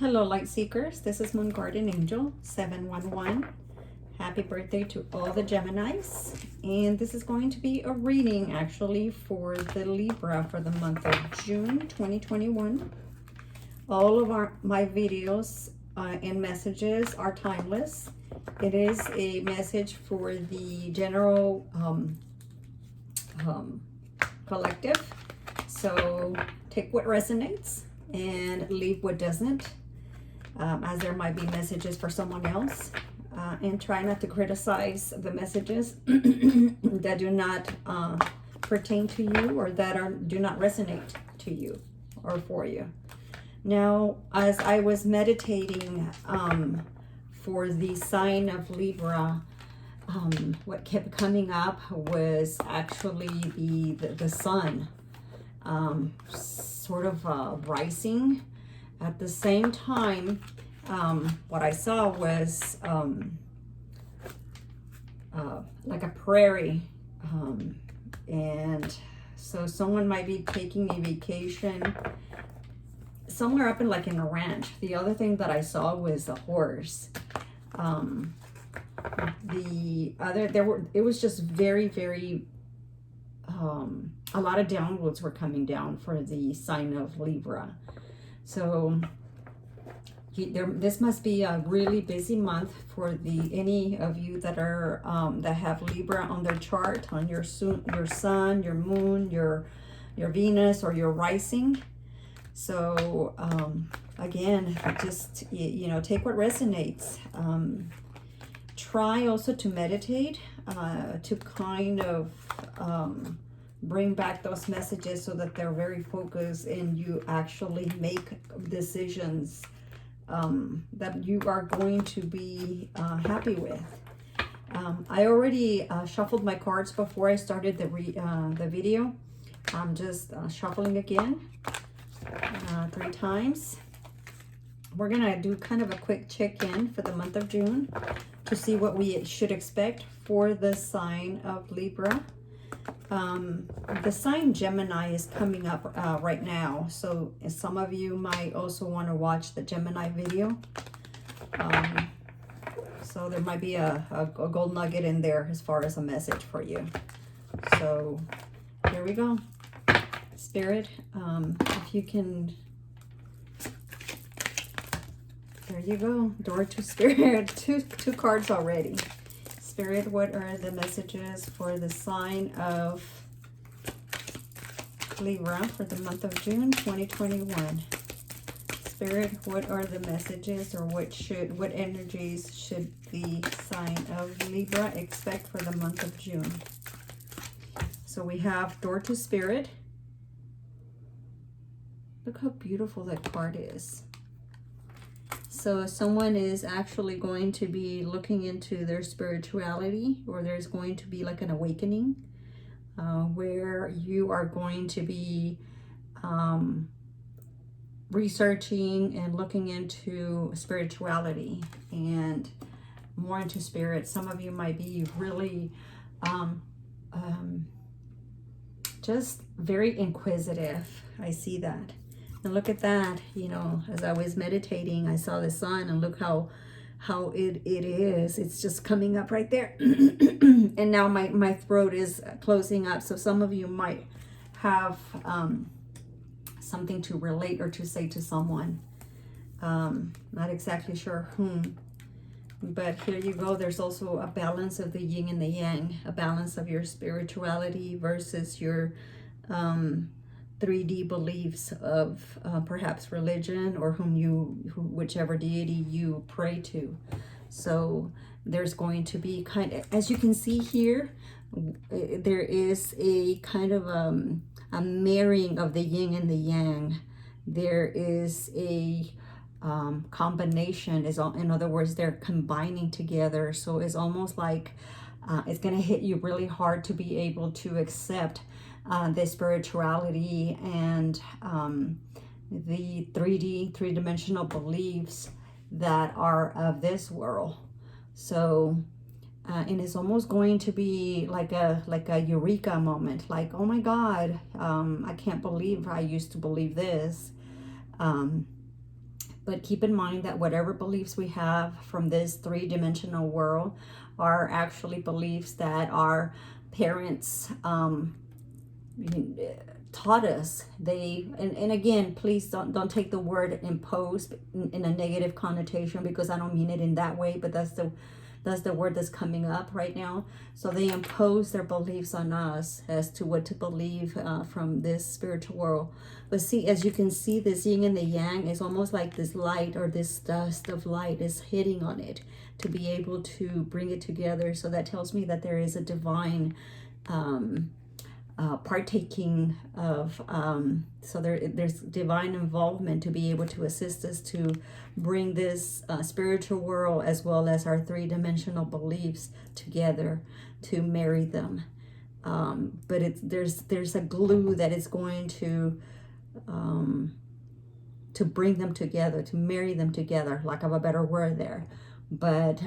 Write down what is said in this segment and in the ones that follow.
Hello, light seekers. This is Moon Garden Angel 711. Happy birthday to all the Geminis. And this is going to be a reading actually for the Libra for the month of June 2021. All of my videos and messages are timeless. It is a message for the general collective. So take what resonates and leave what doesn't. As there might be messages for someone else, and try not to criticize the messages that do not pertain to you or that do not resonate to you or for you. Now, as I was meditating for the sign of Libra, what kept coming up was actually the sun sort of rising. At the same time, what I saw was like a prairie. And so someone might be taking a vacation somewhere up in a ranch. The other thing that I saw was a horse. It was just very, very, a lot of downloads were coming down for the sign of Libra. So this must be a really busy month for any of you that are that have Libra on their chart, on your sun, your moon, your Venus, or your rising. So again, just take what resonates. Try also to meditate to kind of bring back those messages so that they're very focused and you actually make decisions that you are going to be happy with. I already shuffled my cards before I started the video. I'm just shuffling again 3 times. We're gonna do kind of a quick check-in for the month of June to see what we should expect for the sign of Libra. The sign Gemini is coming up right now, so some of you might also want to watch the Gemini video. So there might be a gold nugget in there as far as a message for you. So here we go. Spirit, if you can, there you go. Door to Spirit, two cards already. Spirit, what are the messages for the sign of Libra for the month of June 2021? Spirit, what are the messages, or what energies should the sign of Libra expect for the month of June? So we have Door to Spirit. Look how beautiful that card is. So someone is actually going to be looking into their spirituality, or there's going to be like an awakening where you are going to be researching and looking into spirituality and more into spirit. Some of you might be really just very inquisitive. I see that. And look at that, as I was meditating, I saw the sun, and look how it is. It's just coming up right there. And now my throat is closing up. So some of you might have something to relate or to say to someone. Not exactly sure whom. But here you go. There's also a balance of the yin and the yang, a balance of your spirituality versus your 3D beliefs of perhaps religion, or whichever deity you pray to. So there's going to be as you can see here, there is a kind of a marrying of the yin and the yang. There is a combination, in other words, they're combining together. So it's almost like it's going to hit you really hard to be able to accept the spirituality and the three-dimensional beliefs that are of this world. So and it's almost going to be like a eureka moment, like, oh my God, I can't believe I used to believe this. But keep in mind that whatever beliefs we have from this three-dimensional world are actually beliefs that our parents taught us. And again, please don't take the word imposed in a negative connotation, because I don't mean it in that way, but that's the word that's coming up right now. So they impose their beliefs on us as to what to believe from this spiritual world. But see, as you can see, this yin and the yang is almost like this light, or this dust of light is hitting on it to be able to bring it together. So that tells me that there is a divine partaking of, so there's divine involvement to be able to assist us to bring this spiritual world as well as our three-dimensional beliefs together, to marry them. But there's a glue that is going to bring them together, to marry them together, lack of a better word there. But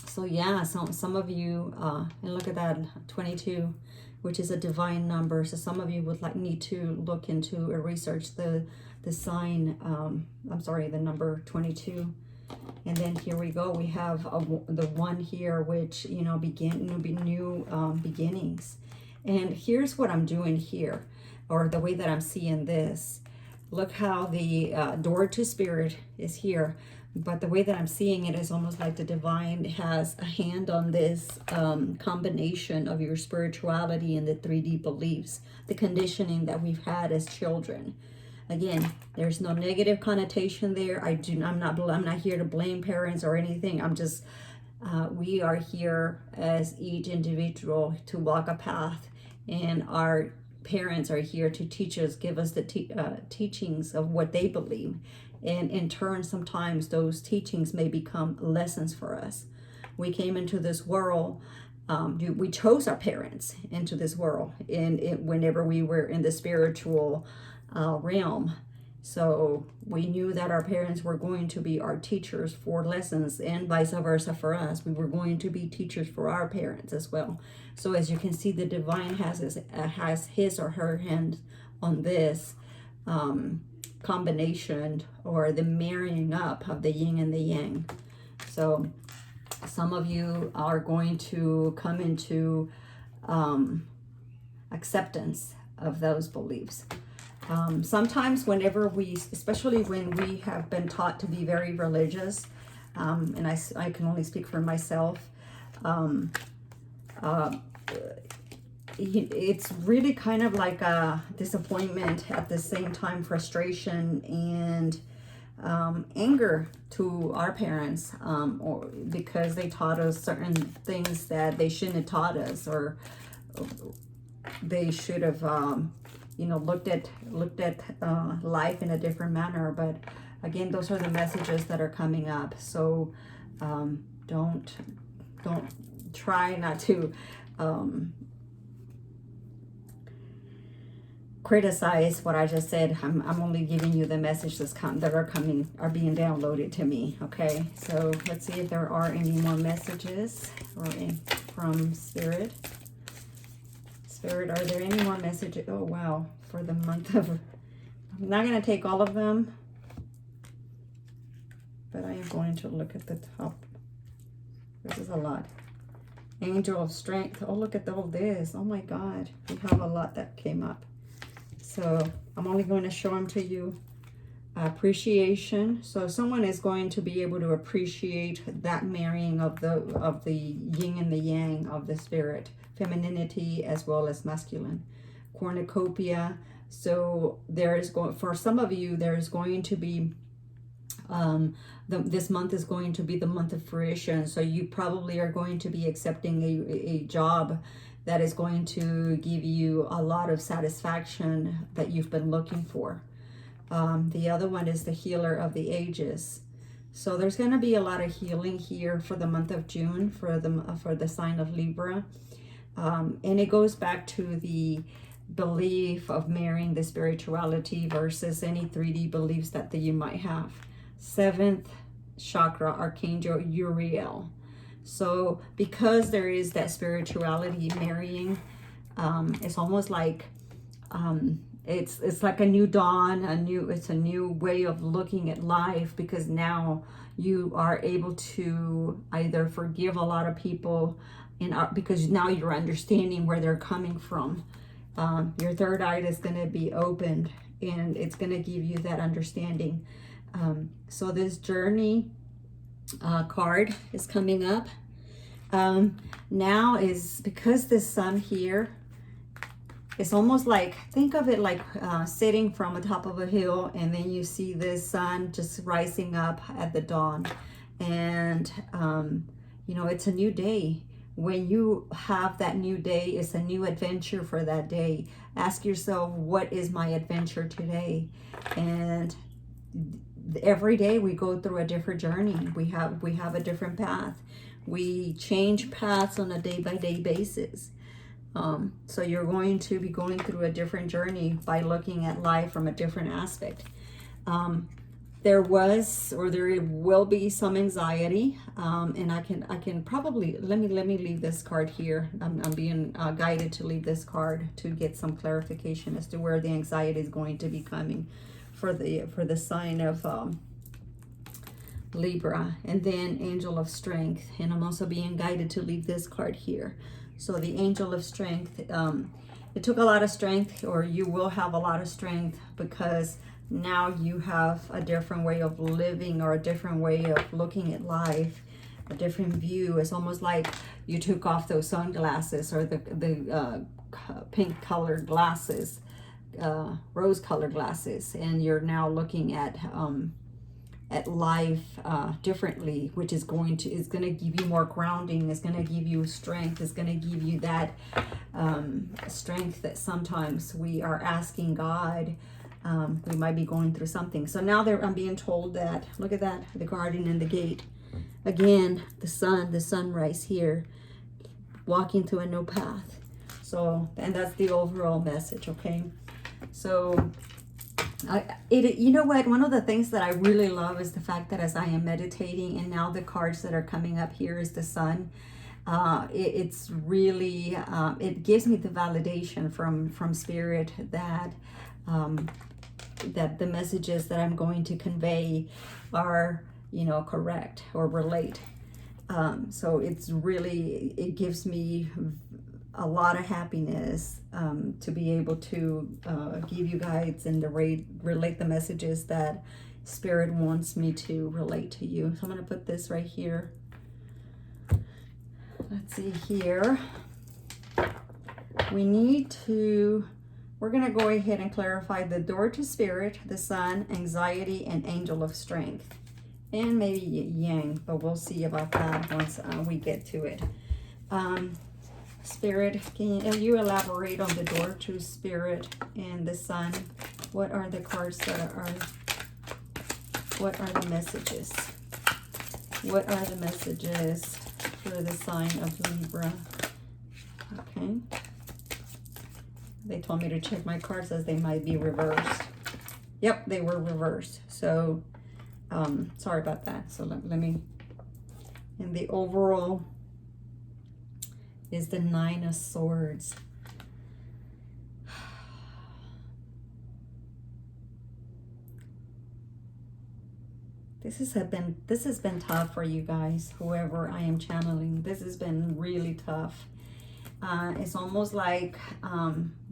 so yeah, some of you, and look at that, 22, which is a divine number. So some of you would need to look into or research the sign, the number 22. And then here we go, we have the one here, which, new beginnings. And here's what I'm doing here, or the way that I'm seeing this. Look how the door to spirit is here. But the way that I'm seeing it is almost like the divine has a hand on this combination of your spirituality and the 3D beliefs, the conditioning that we've had as children. Again, there's no negative connotation there. I'm not here to blame parents or anything. I'm just, we are here as each individual to walk a path, and our parents are here to teach us, give us the teachings of what they believe. And in turn, sometimes those teachings may become lessons for us. We came into this world, we chose our parents into this world, and whenever we were in the spiritual realm. So we knew that our parents were going to be our teachers for lessons, and vice versa for us. We were going to be teachers for our parents as well. So as you can see, the divine has his or her hand on this combination, or the marrying up of the yin and the yang. So some of you are going to come into acceptance of those beliefs. Sometimes whenever especially when we have been taught to be very religious, and I can only speak for myself, it's really kind of like a disappointment, at the same time frustration and anger to our parents, or because they taught us certain things that they shouldn't have taught us, or they should have looked at life in a different manner. But again, those are the messages that are coming up. So don't try not to criticize what I just said. I'm only giving you the messages that are being downloaded to me. Okay, so let's see if there are any more messages from Spirit. Spirit, are there any more messages? Oh wow, for the month of, I'm not going to take all of them, but I am going to look at the top. This is a lot. Angel of Strength. Oh, look at all this. Oh my God, we have a lot that came up. So I'm only going to show them to you. Appreciation. So someone is going to be able to appreciate that marrying of the yin and the yang of the spirit, femininity as well as masculine. Cornucopia. So for some of you, there is going to be this month is going to be the month of fruition. So you probably are going to be accepting a job that is going to give you a lot of satisfaction that you've been looking for. The other one is the healer of the ages. So there's going to be a lot of healing here for the month of June for the sign of Libra. And it goes back to the belief of marrying the spirituality versus any 3D beliefs that you might have. 7th chakra, Archangel Uriel. So because there is that spirituality marrying, it's almost like it's like a new dawn, it's a new way of looking at life, because now you are able to either forgive a lot of people, because now you're understanding where they're coming from. Your third eye is going to be opened, and it's going to give you that understanding. So this journey card is coming up. Now is because this sun here, it's almost like, think of it like sitting from the top of a hill, and then you see this sun just rising up at the dawn. And, you know, it's a new day. When you have that new day, it's a new adventure for that day. Ask yourself, what is my adventure today? And every day we go through a different journey. We have a different path. We change paths on a day-by-day basis. So you're going to be going through a different journey by looking at life from a different aspect. There was, or there will be, some anxiety, and I can probably let me leave this card here. I'm being guided to leave this card to get some clarification as to where the anxiety is going to be coming for the sign of Libra. And then Angel of Strength, and I'm also being guided to leave this card here. So the Angel of Strength, it took a lot of strength, or you will have a lot of strength, because now you have a different way of living, or a different way of looking at life, a different view. It's almost like you took off those sunglasses, or the pink colored glasses, rose colored glasses, and you're now looking at life differently, which is going to give you more grounding. It's going to give you strength. It's going to give you that strength that sometimes we are asking God. We might be going through something. So now I'm being told that, look at that, the Guardian and the Gate. Again, the sunrise here, walking through a new path. So, and that's the overall message, okay? So, you know what? One of the things that I really love is the fact that as I am meditating, and now the cards that are coming up here is the sun. It's really, it gives me the validation from Spirit that that the messages that I'm going to convey are, you know, correct or relate. So it's really, it gives me a lot of happiness to be able to give you guides and to relate the messages that Spirit wants me to relate to you. So I'm going to put this right here. Let's see here. We're going to go ahead and clarify the door to Spirit, the sun, anxiety, and Angel of Strength. And maybe Yang, but we'll see about that once we get to it. Spirit, can you elaborate on the door to Spirit and the sun? What are the cards that what are the messages? What are the messages for the sign of Libra? Okay. They told me to check my cards as they might be reversed. Yep, they were reversed. So, sorry about that. So let me, and the overall is the Nine of Swords. This has been tough for you guys, whoever I am channeling. This has been really tough. It's almost like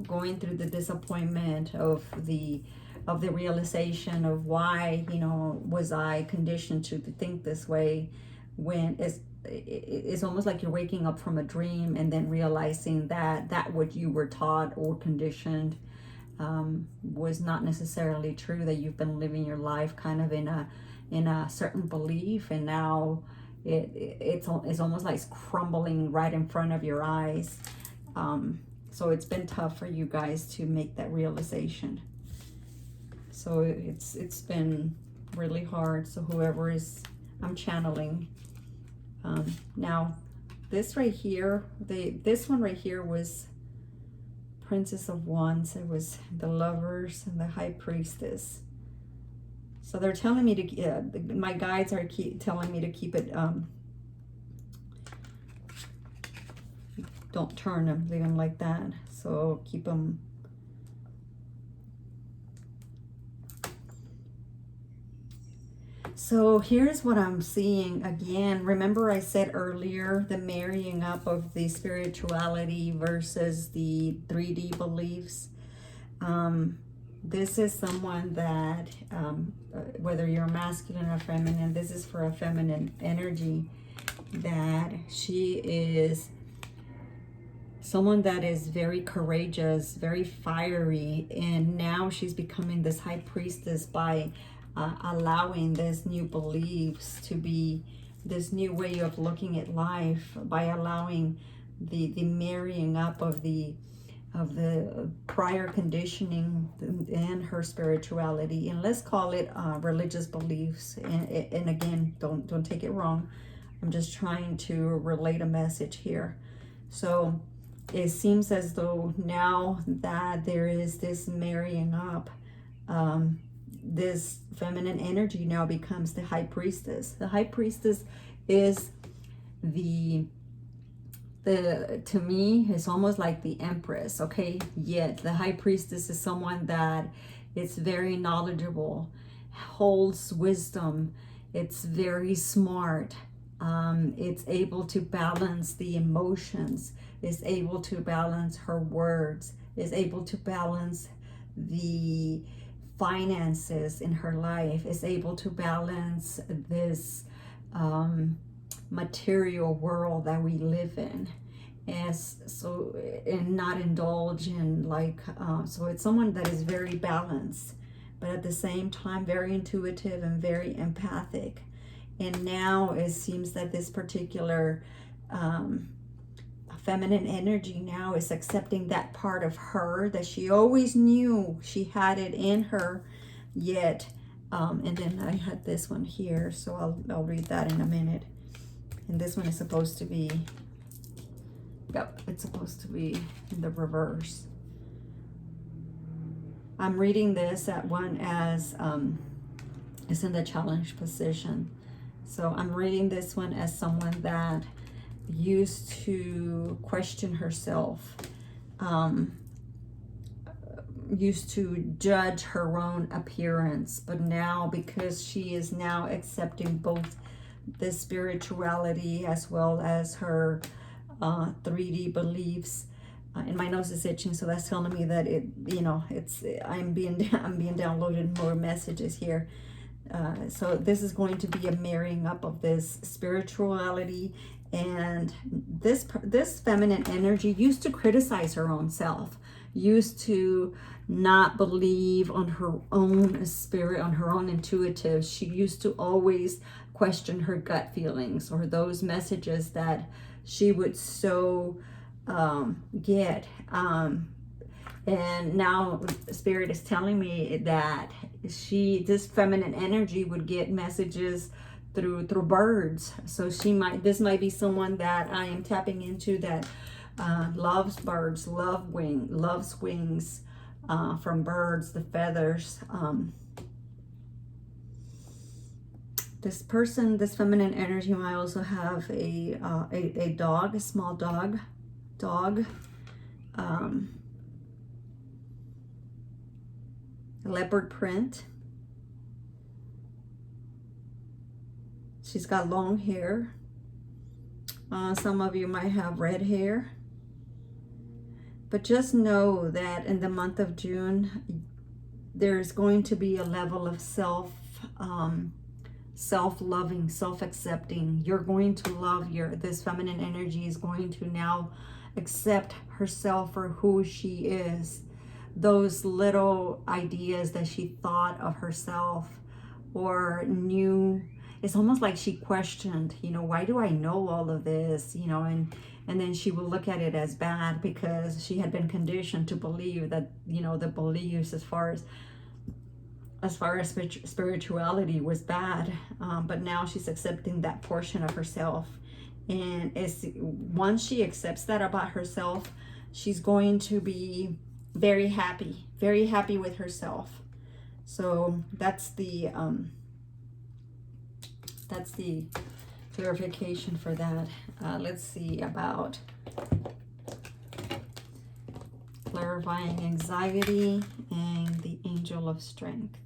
going through the disappointment of the realization of why, you know, was I conditioned to think this way, when it's almost like you're waking up from a dream and then realizing that what you were taught or conditioned was not necessarily true, that you've been living your life kind of in a certain belief, and now it's almost like it's crumbling right in front of your eyes. So it's been tough for you guys to make that realization. So it's been really hard. So whoever is I'm channeling. Now this right here, this one right here was Princess of Wands. It was the Lovers and the High Priestess. So they're telling me to, my guides are telling me to keep it, don't turn them, leave them like that. So keep them So here's what I'm seeing again. Remember I said earlier the marrying up of the spirituality versus the 3D beliefs. This is someone that, whether you're masculine or feminine, this is for a feminine energy, that she is someone that is very courageous, very fiery, and now she's becoming this high priestess by allowing this new beliefs to be this new way of looking at life, by allowing the marrying up of the prior conditioning and her spirituality, and let's call it religious beliefs. And again, don't take it wrong. I'm just trying to relate a message here. So it seems as though now that there is this marrying up, this feminine energy now becomes the high priestess. The high priestess is to me, it's almost like the empress, okay? Yet the high priestess is someone that is very knowledgeable, holds wisdom, it's very smart, it's able to balance the emotions, is able to balance her words, is able to balance the finances in her life, is able to balance this material world that we live in, as so, and not indulge in like so it's someone that is very balanced, but at the same time very intuitive and very empathic. And now it seems that this particular feminine energy now is accepting that part of her that she always knew she had it in her, yet and then I had this one here, so I'll read that in a minute. And this one is supposed to be, yep, it's supposed to be in the reverse. I'm reading this at one as it's in the challenge position. So I'm reading this one as someone that used to question herself, used to judge her own appearance, but now because she is now accepting both the spirituality as well as her 3D beliefs, and my nose is itching, so that's telling me that I'm being downloaded more messages here. So this is going to be a marrying up of this spirituality, and this feminine energy used to criticize her own self, used to not believe on her own spirit, on her own intuitive. She used to always question her gut feelings or those messages that she would so get. And now Spirit is telling me that this feminine energy would get messages through birds. So this might be someone that I am tapping into that loves birds, loves wings from birds, the feathers. This person, this feminine energy might also have a dog, a small dog, leopard print. She's got long hair. Some of you might have red hair. But just know that in the month of June, there's going to be a level of self-loving, self-accepting. You're going to love this feminine energy is going to now accept herself for who she is. Those little ideas that she thought of herself or knew, it's almost like she questioned, why do I know all of this, and then she will look at it as bad because she had been conditioned to believe that, the beliefs as far as spirituality was bad, but now she's accepting that portion of herself. And once she accepts that about herself, she's going to be very happy with herself. So that's the clarification for that. Let's see about clarifying anxiety and the angel of strength.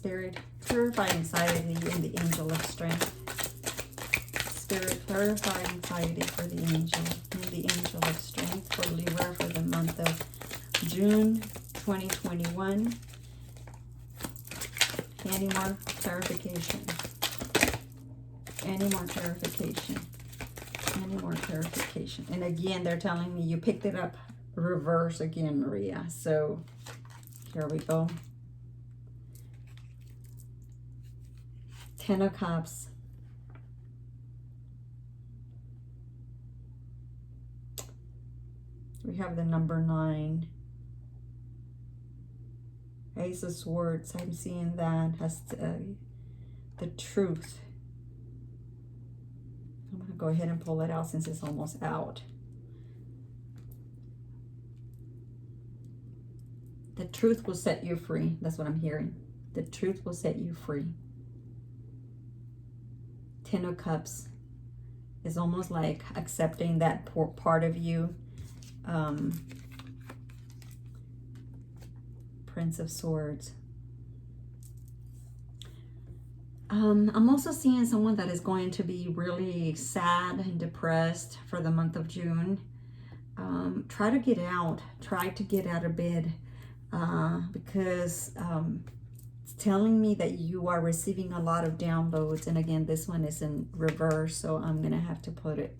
Spirit, clarify anxiety in the angel of strength. Spirit, clarify anxiety for the angel and the angel of strength for Libra for the month of June 2021. Any more clarification? Any more clarification? Any more clarification? And again, they're telling me you picked it up reverse again, Maria. So here we go. 10 of Cups. We have the number 9. Ace of Swords. I'm seeing that has the truth. I'm going to go ahead and pull it out since it's almost out. The truth will set you free. That's what I'm hearing. The truth will set you free. 10 of Cups is almost like accepting that part of you. Prince of Swords. I'm also seeing someone that is going to be really sad and depressed for the month of June. Try to get out. Try to get out of bed because it's telling me that you are receiving a lot of downloads. And again, this one is in reverse, so I'm going to have to put it.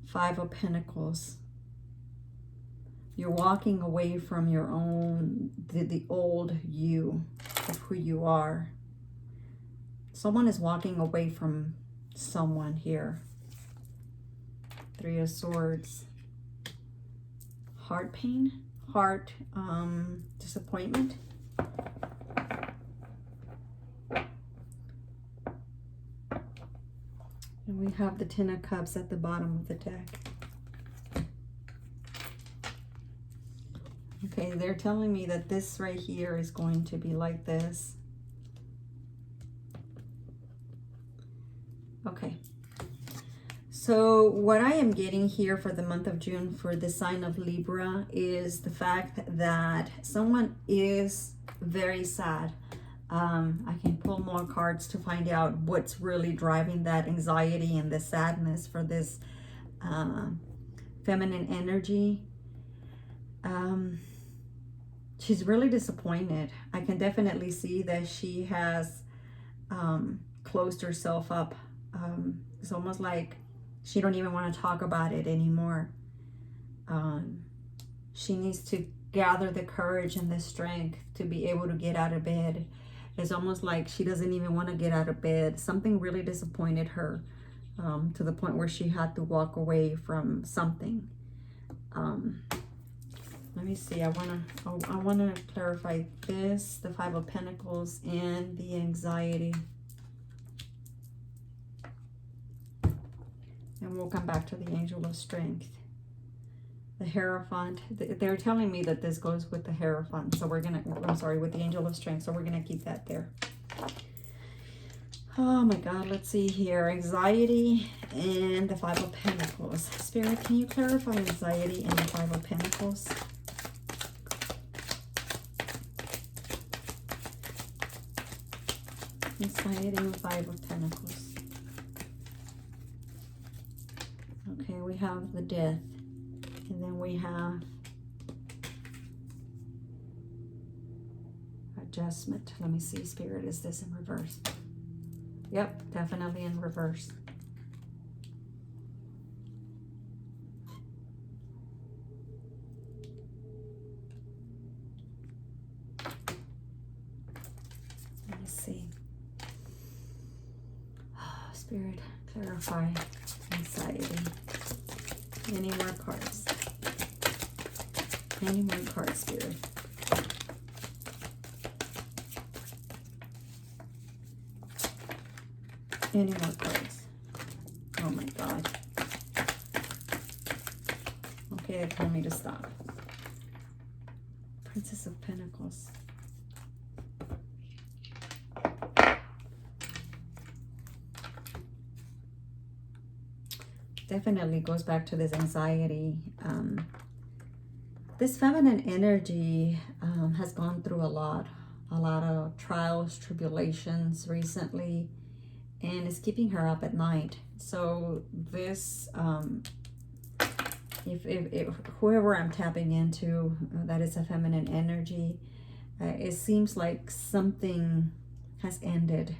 5 of Pentacles. You're walking away from your own, the old you of who you are. Someone is walking away from someone here. 3 of Swords. Heart pain, heart disappointment. And we have the 10 of Cups at the bottom of the deck. Okay, they're telling me that this right here is going to be like this. Okay. So what I am getting here for the month of June for the sign of Libra is the fact that someone is very sad. I can pull more cards to find out what's really driving that anxiety and the sadness for this feminine energy. She's really disappointed. I can definitely see that she has closed herself up. It's almost like she don't even want to talk about it anymore. She needs to gather the courage and the strength to be able to get out of bed. It's almost like she doesn't even want to get out of bed. Something really disappointed her to the point where she had to walk away from something. Let me see. I wanna clarify this, the 5 of Pentacles and the anxiety. And we'll come back to the Angel of Strength. The Hierophant. They're telling me that this goes with the Hierophant. So we're gonna, I'm sorry, with the Angel of Strength. So we're gonna keep that there. Oh my God, let's see here. Anxiety and the 5 of Pentacles. Spirit, can you clarify anxiety and the 5 of Pentacles? Anxiety and 5 of Pentacles. Okay, we have the Death. And then we have Adjustment. Let me see, Spirit, is this in reverse? Yep, definitely in reverse. Let me see. Oh, Spirit, clarify anxiety. Any more cards? Any more cards, Spirit? Any more cards? Oh my God. Okay, they told me to stop. Princess of Pentacles. Definitely goes back to this anxiety. This feminine energy has gone through a lot of trials, tribulations recently, and it's keeping her up at night. So this, if whoever I'm tapping into, that is a feminine energy, it seems like something has ended.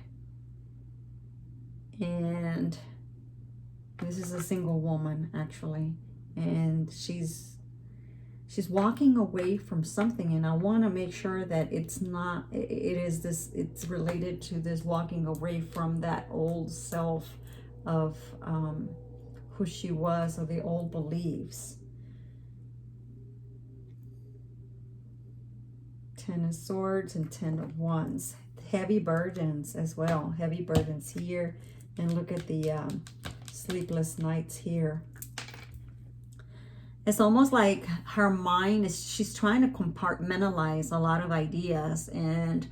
And this is a single woman, actually, and she's walking away from something, and I want to make sure that it's related to this walking away from that old self of who she was, or the old beliefs. Ten of Swords and Ten of Wands. Heavy burdens as well. Heavy burdens here. And look at the sleepless nights here. It's almost like her mind she's trying to compartmentalize a lot of ideas and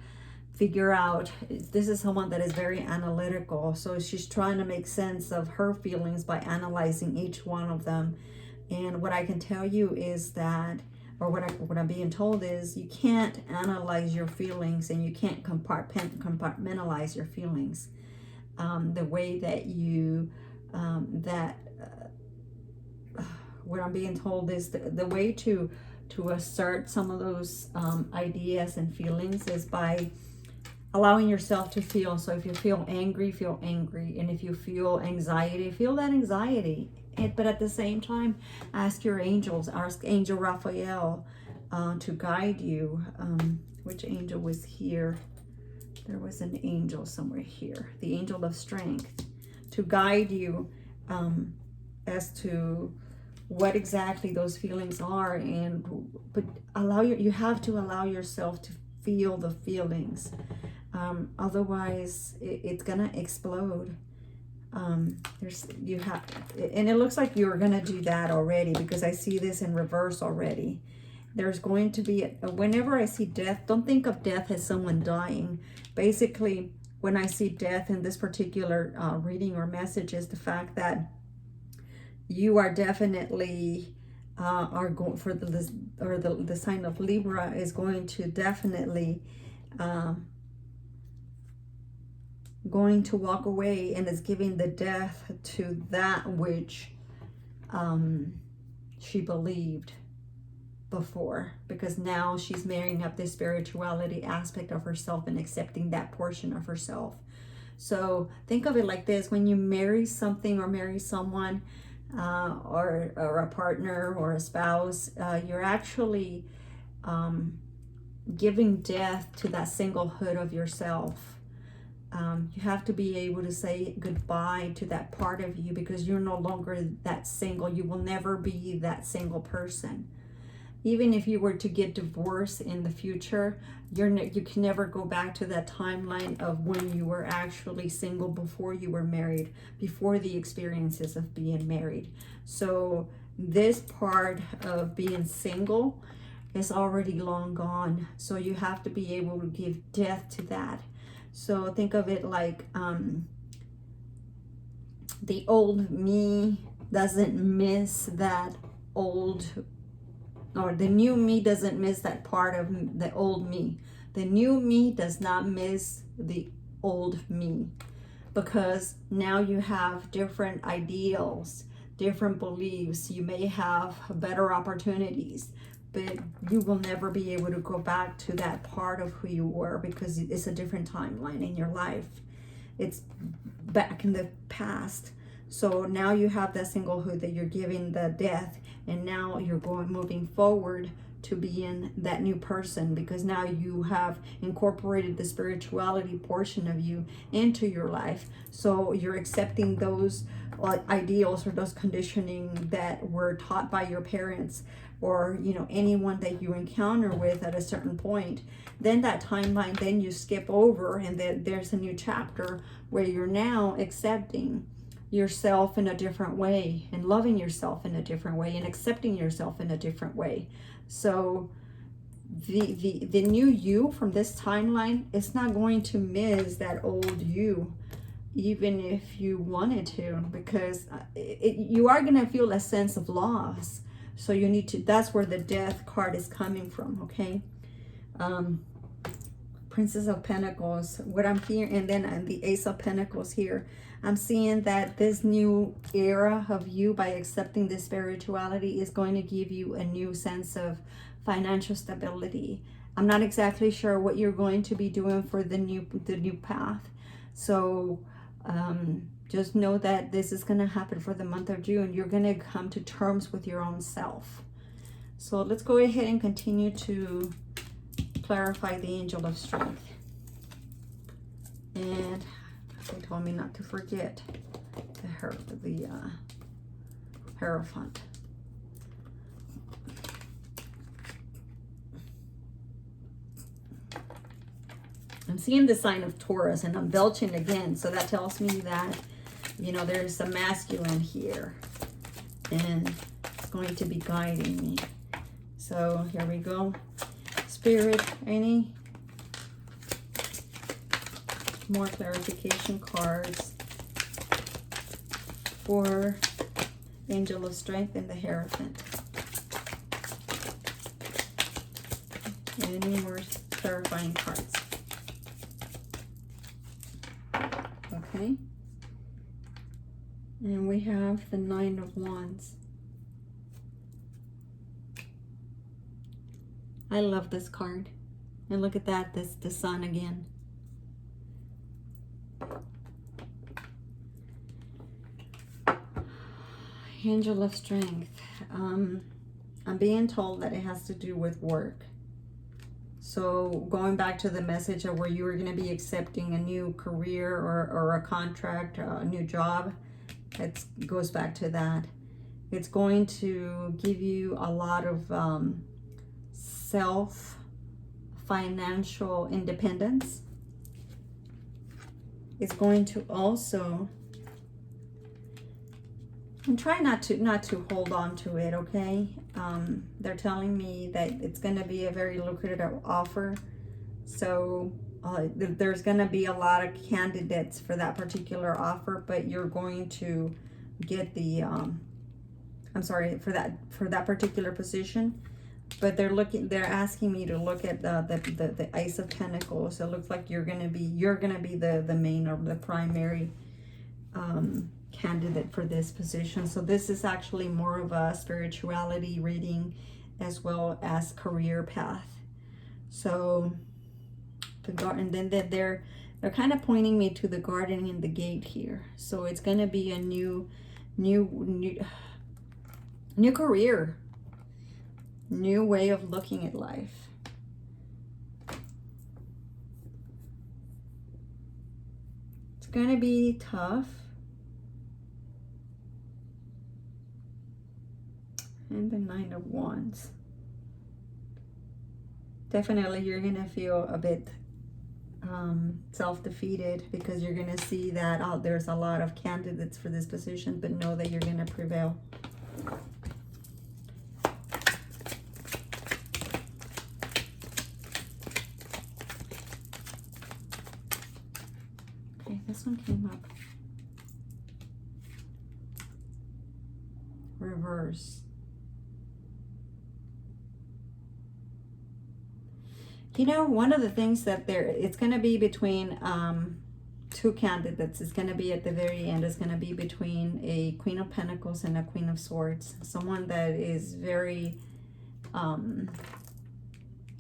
figure out, this is someone that is very analytical. So she's trying to make sense of her feelings by analyzing each one of them. And what I can tell you is that, or what I'm being told is, you can't analyze your feelings and you can't compartmentalize your feelings. The way that you, what I'm being told is the way to assert some of those ideas and feelings is by allowing yourself to feel. So if you feel angry, and if you feel anxiety, feel that anxiety. But at the same time, ask your angels, ask Angel Raphael to guide you. Which angel was here? There was an angel somewhere here, the angel of strength, to guide you as to what exactly those feelings are. But you have to allow yourself to feel the feelings. Otherwise it's gonna explode. And it looks like you're gonna do that already, because I see this in reverse already. There's going to be whenever I see death, don't think of death as someone dying. Basically, when I see death in this particular reading or message, is the fact that you are definitely are going for the sign of Libra is going to definitely going to walk away, and is giving the death to that which she believed before, because now she's marrying up the spirituality aspect of herself and accepting that portion of herself. So think of it like this: when you marry something or marry someone, or a partner or a spouse, you're actually giving death to that singlehood of yourself. You have to be able to say goodbye to that part of you, because you're no longer that single. You will never be that single person. Even if you were to get divorced in the future, you can never go back to that timeline of when you were actually single before you were married, before the experiences of being married. So this part of being single is already long gone. So you have to be able to give death to that. So think of it like the old me doesn't miss that old, or the new me doesn't miss that part of the old me. The new me does not miss the old me, because now you have different ideals, different beliefs. You may have better opportunities, but you will never be able to go back to that part of who you were, because it's a different timeline in your life. It's back in the past. So now you have that singlehood that you're giving the death, and now you're moving forward to being that new person, because now you have incorporated the spirituality portion of you into your life. So you're accepting those ideals or those conditioning that were taught by your parents, or anyone that you encounter with at a certain point. Then that timeline, then you skip over, and then there's a new chapter where you're now accepting yourself in a different way, and loving yourself in a different way, and accepting yourself in a different way. So the new you from this timeline is not going to miss that old you, even if you wanted to, because you are going to feel a sense of loss. So you need to, that's where the Death card is coming from, okay? Princess of Pentacles, what I'm hearing, and then the Ace of Pentacles here. I'm seeing that this new era of you, by accepting this spirituality, is going to give you a new sense of financial stability. I'm not exactly sure what you're going to be doing for the new path. So just know that this is going to happen for the month of June. You're going to come to terms with your own self. So let's go ahead and continue to clarify the Angel of Strength. And they told me not to forget the Hierophant. I'm seeing the sign of Taurus, and I'm belching again, so that tells me that, you know, there's a masculine here, and it's going to be guiding me. So here we go. Spirit, any more clarification cards for Angel of Strength and the Hierophant? Any more clarifying cards? Okay. And we have the Nine of Wands. I love this card. And look at that, this the sun again. Angel of Strength. I'm being told that it has to do with work. So going back to the message of where you are going to be accepting a new career or a contract, a new job, it goes back to that. It's going to give you a lot of financial independence. It's going to also, and try not to hold on to it, okay? They're telling me that it's going to be a very lucrative offer. So there's going to be a lot of candidates for that particular offer, but you're going to get the, I'm sorry, for that particular position. But they're asking me to look at the Ace of Pentacles. So it looks like you're gonna be the main or the primary candidate for this position. So this is actually more of a spirituality reading as well as career path. So and then they're kind of pointing me to the garden in the gate here. So it's gonna be a new career, new way of looking at life. It's gonna be tough. And the Nine of Wands. Definitely you're gonna feel a bit self-defeated, because you're gonna see that there's a lot of candidates for this position, but know that you're gonna prevail. Okay, this one came up. Reverse. You know, one of the things that it's going to be between two candidates. It's going to be at the very end. It's going to be between a Queen of Pentacles and a Queen of Swords. Someone that is very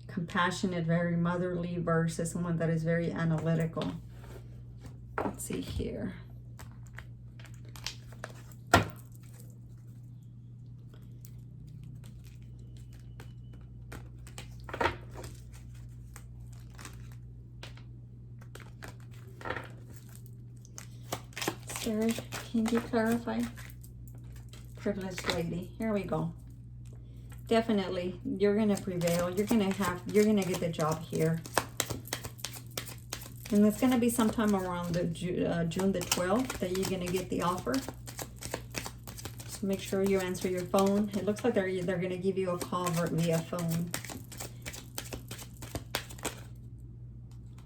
compassionate, very motherly, versus someone that is very analytical. Let's see here. Spirit, can you clarify? Privileged lady. Here we go. Definitely, you're gonna prevail. You're gonna get the job here, and it's gonna be sometime around the June the 12th that you're gonna get the offer. So make sure you answer your phone. It looks like they're gonna give you a call via phone.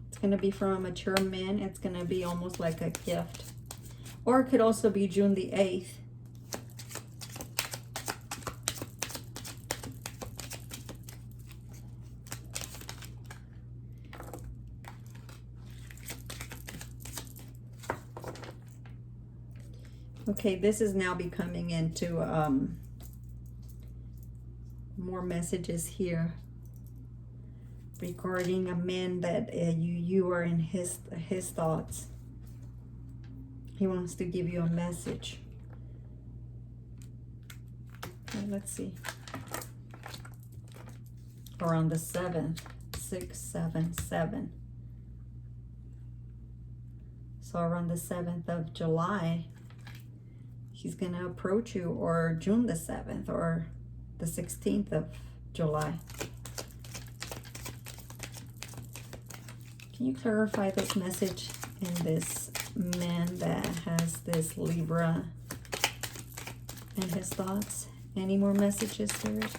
It's gonna be from a mature man. It's gonna be almost like a gift. Or it could also be June the 8th. Okay, this is now becoming into more messages here regarding a man that you are in his thoughts. He wants to give you a message. Okay, let's see. Around the 7th, 677. So around the 7th of July, he's going to approach you, or June the 7th, or the 16th of July. Can you clarify this message in this man that has this Libra in his thoughts? Any more messages, Spirit?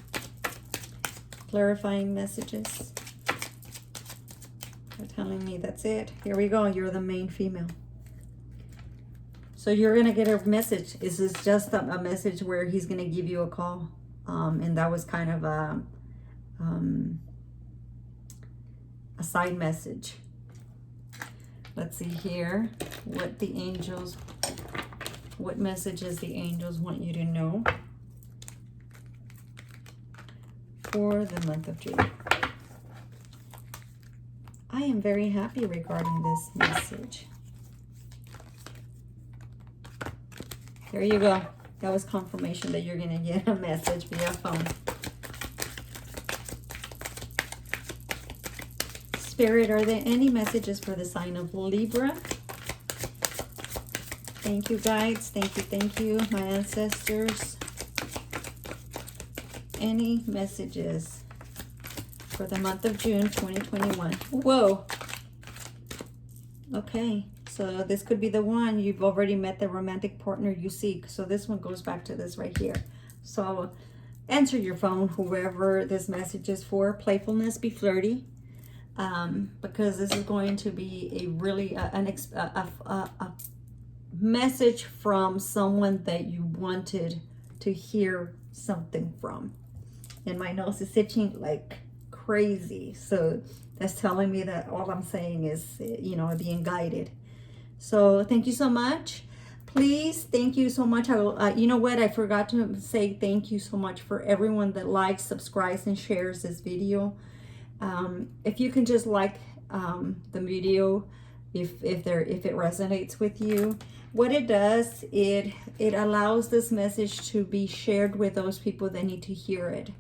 Clarifying messages. They're telling me that's it. Here we go. You're the main female. So you're going to get a message. This is just a message where he's going to give you a call. And that was kind of a side message. Let's see here what the angels, what messages the angels want you to know for the month of June. I am very happy regarding this message. There you go. That was confirmation that you're going to get a message via phone. Spirit, are there any messages for the sign of Libra? Thank you, guides. Thank you, my ancestors. Any messages for the month of June 2021? Whoa. Okay. So this could be the one. You've already met the romantic partner you seek. So this one goes back to this right here. So answer your phone, whoever this message is for. Playfulness, be flirty. Because this is going to be a really a message from someone that you wanted to hear something from. And my nose is itching like crazy. So that's telling me that all I'm saying is, you know, being guided. So thank you so much. Please, thank you so much. I will, you know what? I forgot to say thank you so much for everyone that likes, subscribes, and shares this video. If you can just like the video, if it resonates with you, what it does, it allows this message to be shared with those people that need to hear it.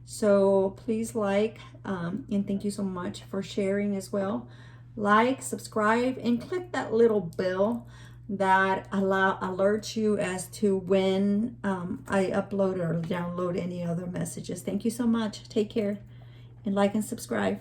So please like, and thank you so much for sharing as well. Like, subscribe, and click that little bell that alerts you as to when I upload or download any other messages. Thank you so much. Take care, and like and subscribe.